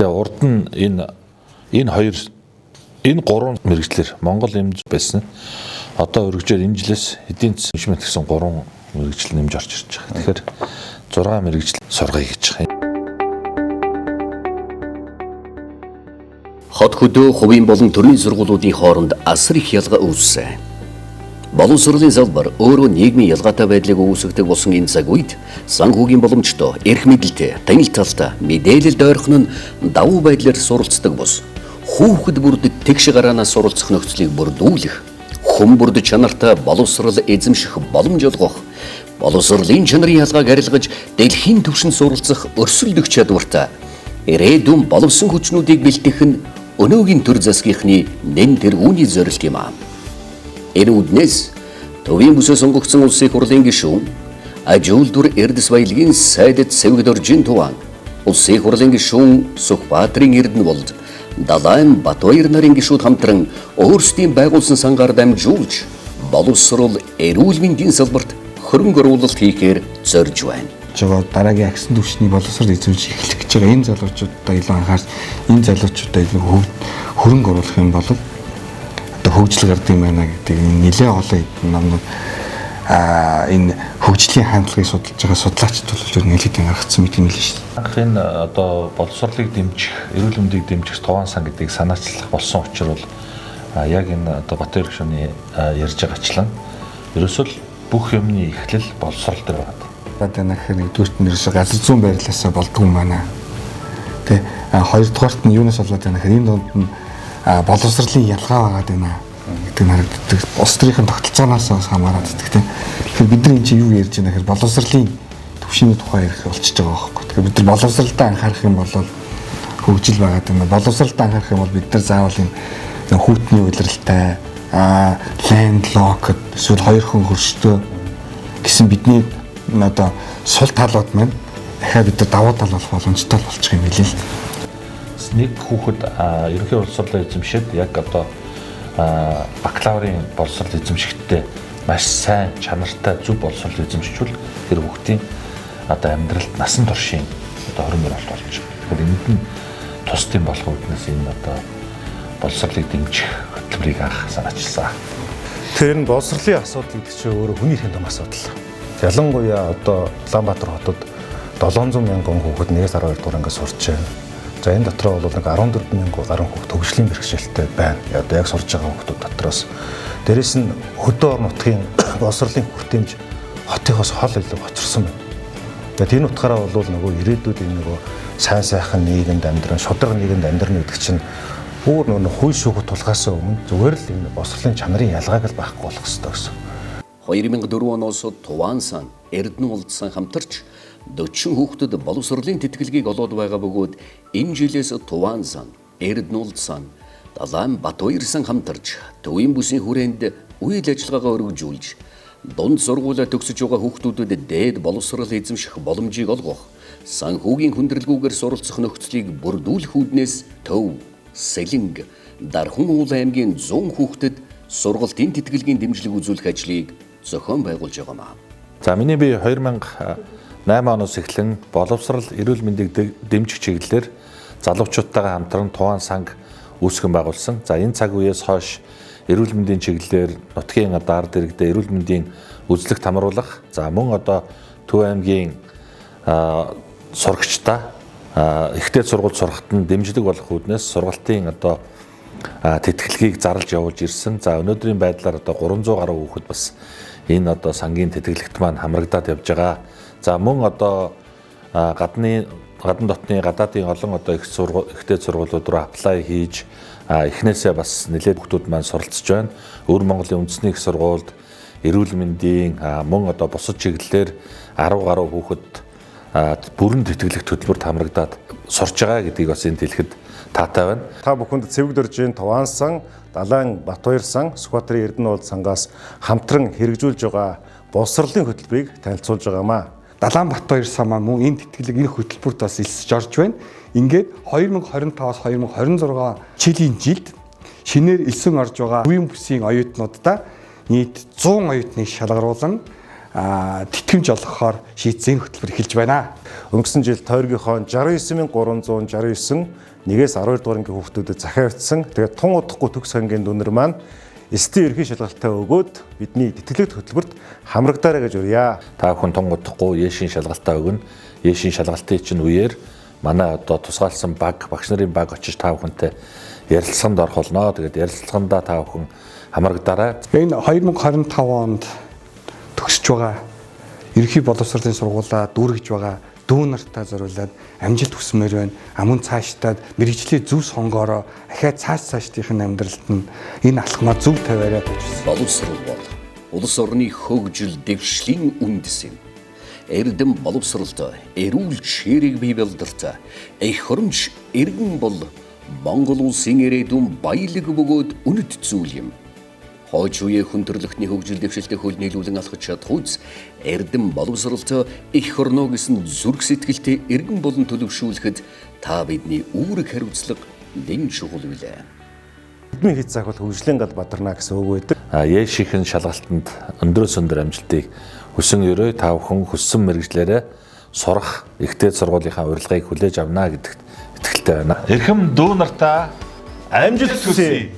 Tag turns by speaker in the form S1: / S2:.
S1: Гэхдээ урд нь энэ гурван мэрэгчлэр Монгол эмч байсан. Одоо өргөжээр энэ жилээс эдийн засгийн менежмент гэсэн гурван мэрэгжил нэмж орж ирж байгаа. Тэгэхээр 6 мэрэгжил сургая гэж байгаа.
S2: Хот хөдөө хувийн болон төрийн сургуулиудын хооронд асар их ялгаа үүссэн. Боловсролын салбар өөрөө нийгмийн ялгаатай байдлыг үүсгдэг болсон энэ цаг үед санхүүгийн боломжтой, эрх мэдэлтэй, танил талтай мэдээлэлд ойрхон нь давуу байдлаар суралцдаг бус. Хүүхэд бүрдэд тэгш гараанаас суралцах нөхцөлийг бүрдүүлэх, хүн бүрд чанартай боловсрол эзэмших боломж олгох, боловсролын чанарын ялгааг арилгаж дэлхийн түвшинд суралцах өрсөлдөх чадвартай ирээдүйн боловсон хүчнүүдийг бэлтгэх нь өнөөгийн төр засгийнхны нэн тэргүүний зорилт юм аа. Энэ үднээс төвийн бүсээ сонгогдсон улсын хурлын гишүүн Ажуулдвар Эрдэс баялагын сайдд Сэвэгдоржийн Туван, улсын хурлын гишүүн Сүхбаатрин Эрдэнэболд, Далайн Батбаяр нарын гишүүд хамтран өөрсдийн байгуулсан сангаар дамжуулж боловсрол эрүүл мэндийн салбарт хөрөнгө оруулалт хийхээр зорж байна.
S3: Дараагийн агсан түвшний боловсрол эзэмших эхлэх гэж байгаа энэ залуучуудаа илүү анхаарч энэ залуучуудаа илүү хөрөнгө оруулах юм бол одоо хөгжил гардаг юм байна гэдэг нэлээд олон номнууд энэ хөгжлийн хандлагыг судалж байгаа судлаачид бол нэлээд анхаарсан мэт юм л шүү дээ.
S1: Анх энэ одоо боловсролыг дэмжих, эрүүл мэндийг дэмжих Туван сан гэдгийг санаачлах болсон учраас яг энэ одоо Батбаяр гишүүний ярьж байгаачлан ерөөсөө бүх юмны эхлэл боловсрол дээр байна.
S3: Одоо нэгдүгürt нь ерөөсөө газар зүүн байрлалаасаа болдгоо юм байна. Тэ хоёрдугаарт нь юунаас болоод байна гэхээр энэ донд нь боловсролын ялгаа байгаад байна гэдэг нь харагддаг. Улс төрийн тогтолцооноос хамаарат гэдэг. Тэгэхээр бид нар энэ чинь юу ярьж байна гэхээр боловсролын түвшиний тухай ярих болчихж байгаа байхгүй. Тэгэхээр бид нар боловсролдоо анхаарах юм бол хөгжил байгаад байна. Боловсролдоо анхаарах юм бол бид нар заавал энэ хүүтний удирдалтай лэндлок эсвэл хоёр хүн хөрштэй гэсэн бидний одоо сул талууд маань дахиад бид давуу тал болох боломжтой болчих юм билээ л.
S1: Нэг хүүхэд ерөнхий боловсролоо эзэмшээд яг одоо бакалаврын боловсрол эзэмшигтээ маш сайн чанартай зөв боловсрол эзэмшчихвэл тэр хүүхдийн одоо амьдралд насан туршийн одоо хоригдол болж байгаа. Тэгэхээр энд нь тусдын болох үүднээс энэ одоо боловсролыг дэмжих хөтөлбөрийг анх санаачилсан.
S4: Тэр нь боловсролын асуудал гэдэг чинь өөрөө хүний эрхийн том асуудал. Ялангуяа одоо Улаанбаатар хотод 700 мянган хүүхэд 1-12 дугаар ангиас сурч байна. За энэ дотроо бол 14 мянган гаруй хүүхэд хөгжлийн бэрхшээлтэй байна. Одоо яг сурж байгаа хүүхдүүд дотроос дээрэс нь хөдөө орон нутгийн боловсролын хүртээмж хотынхоос хол илүү хоцорсон байна. Тэгээд энэ утгаараа бол нөгөө ирээдүйд энэ нөгөө сайн сайхан нийгэмд амьдран, шударга нийгэмд амьдрна гэдэг чинь бүр нөгөө хууль шүүхөд тулгаасаа өмнө зүгээр л энэ боловсролын чанарын ялгааг л байхгүй болох ёстой гэсэн.
S2: 2004 оноос Туван сан, Эрдэнэболд сан хамтарч 40 хүүхдэд боловсролын тэтгэлгийг олоод байгаа бөгөөд энэ жилээс Туван сан, Эрдэнэболд сан, Далайн Батбаяр сан хамтарч төвийн бүсийн хүрээнд үйл ажиллагаагаа өргөжүүлж дунд сургуулаа төгсөж байгаа хүүхдүүдэд дээд боловсрол эзэмших боломжийг олгох, санхүүгийн хүндрэлгүйгээр суралцах нөхцөлийг бүрдүүлэх үүднээс Төв, Сэлэнг, Дархан уул аймгийн 100 хүүхдэд сургалтын тэтгэлгийн дэмжлэг үзүүлэх ажлыг зохион байгуулж байгаа юм.
S1: За миний би 2008 оноос эхлэн боловсрол эрүүл мэндийг дэмжих чиглэлээр залуучуудтайгаа хамтран Туван санг үүсгэн байгуулсан. За энэ цаг үеэс хойш эрүүл мэндийн чиглэлээр нутгийн одоо ард иргэдэд эрүүл мэндийн үзлэгт хамруулах. За мөн одоо Төв аймгийн сурагчдаа ихтэй сургууль сурахад нь дэмжлэг болох үүднээс сургалтын одоо тэтгэлгийг зарлж явуулж ирсэн. За өнөөдрийн байдлаар одоо 300 гаруй хүүхэд бас энэ одоо сангийн тэтгэлэгт маань хамрагдаад явж байгаа. За мөн одоо гадны дотны гадаадын олон одоо ихтэй сургуулиуд руу аплай хийж эхнээсээ бас нэлээд хүүхдүүд маань суралцж байна. Өвөр Монголын үндэсний их сургуульд эрүүл мэндийн мөн одоо бусад чиглэлээр 10 гаруй хүүхэд бүрэн тэтгэлэгт хөтөлбөрт хамрагдаад сурч байгаа гэдгийг бас энд хэлэхэд таатай байна.
S4: Та бүхэнд Сэвэгдоржийн Туван сан, Далайн Батбаяр сан, Сүхбаатрин Эрдэнэболд сангаас хамтран хэрэгжүүлж байгаа боловсролын хөтөлбөрийг танилцуулж байгаамаа.
S3: Далайн Батбаяр сан маань мөн энэ тэтгэлэг энэ хөтөлбөрт бас элсэж орж байна. Ингээд 2025-аас 2026 жилийн жилд шинээр элсэн орж байгаа төвийн бүсийн оюутнуудаа нийт 100 оюутныг шалгаруулан тэтгэмж олгохоор шийдсэн хөтөлбөр эхэлж байна.
S4: Өнгөрсөн жил тойргийнхоо 69369 1-ээс 12 дугаар ангийн хүүхдүүдэд захиавцсан. Тэгээд тун удахгүй төгс ангийн дүнэр маань СТ ерхий шалгалтаа өгөөд бидний тэтгэлэгт хөтөлбөрт хамрагдаарай гэж урья.
S1: Та бүхэн тун удахгүй Есийн шалгалтаа өгнө. Есийн шалгалтын чинь үеэр манай одоо тусгаалсан багш нарын баг очиж та бүхэнтэй ярилцлаганд орох болно. Тэгээд ярилцлагандаа та бүхэн хамрагдаарай.
S3: Энэ 2025 онд төгсөж байгаа ерхий боловсролын сургуулаа дүүргэж байгаа дүү нартаа зориулаад амжилт хүсмээр байна. Амун цаашдаад мэрэгжлийн зөв сонгоороо ахаад цаашдын амьдралд нь энэ алхмаа зөв тавиараа гэж байна.
S2: Боловсрол бол улс орны хөгжил дэвшлийн үндэс юм. Эрдэм боловсролтой эрүүл ширийг бий болдортой их хормж иргэн бол Монгол улсын ирээдүйн баялаг бөгөөд үнэт зүйл юм. Хойч үеийн хүн төрөлхтний хөгжил дэвшилтэд хөл нийлүүлэн алхаж чадхуйц эрдэм боловсролтой их хорно гэсэн зүрх сэтгэлтэй иргэн болон төлөвшүүлэхэд та бидний үүрэг хариуцлага нэн чухал билээ.
S4: Бидний хэд цаг бол хөгжлийн гал бадарна гэсэн үг байдаг.
S1: Есийн шалгалтанд өндрөөс өндөр амжилтыг хүсэн өрөө та бүхэн хүссэн мэрэгжлээрээ сурах ихтэй сургуулийнхаа урилгыг хүлээж авна гэдэгт итгэлтэй байна. Эрхэм дүү нартаа амжилт хүсье.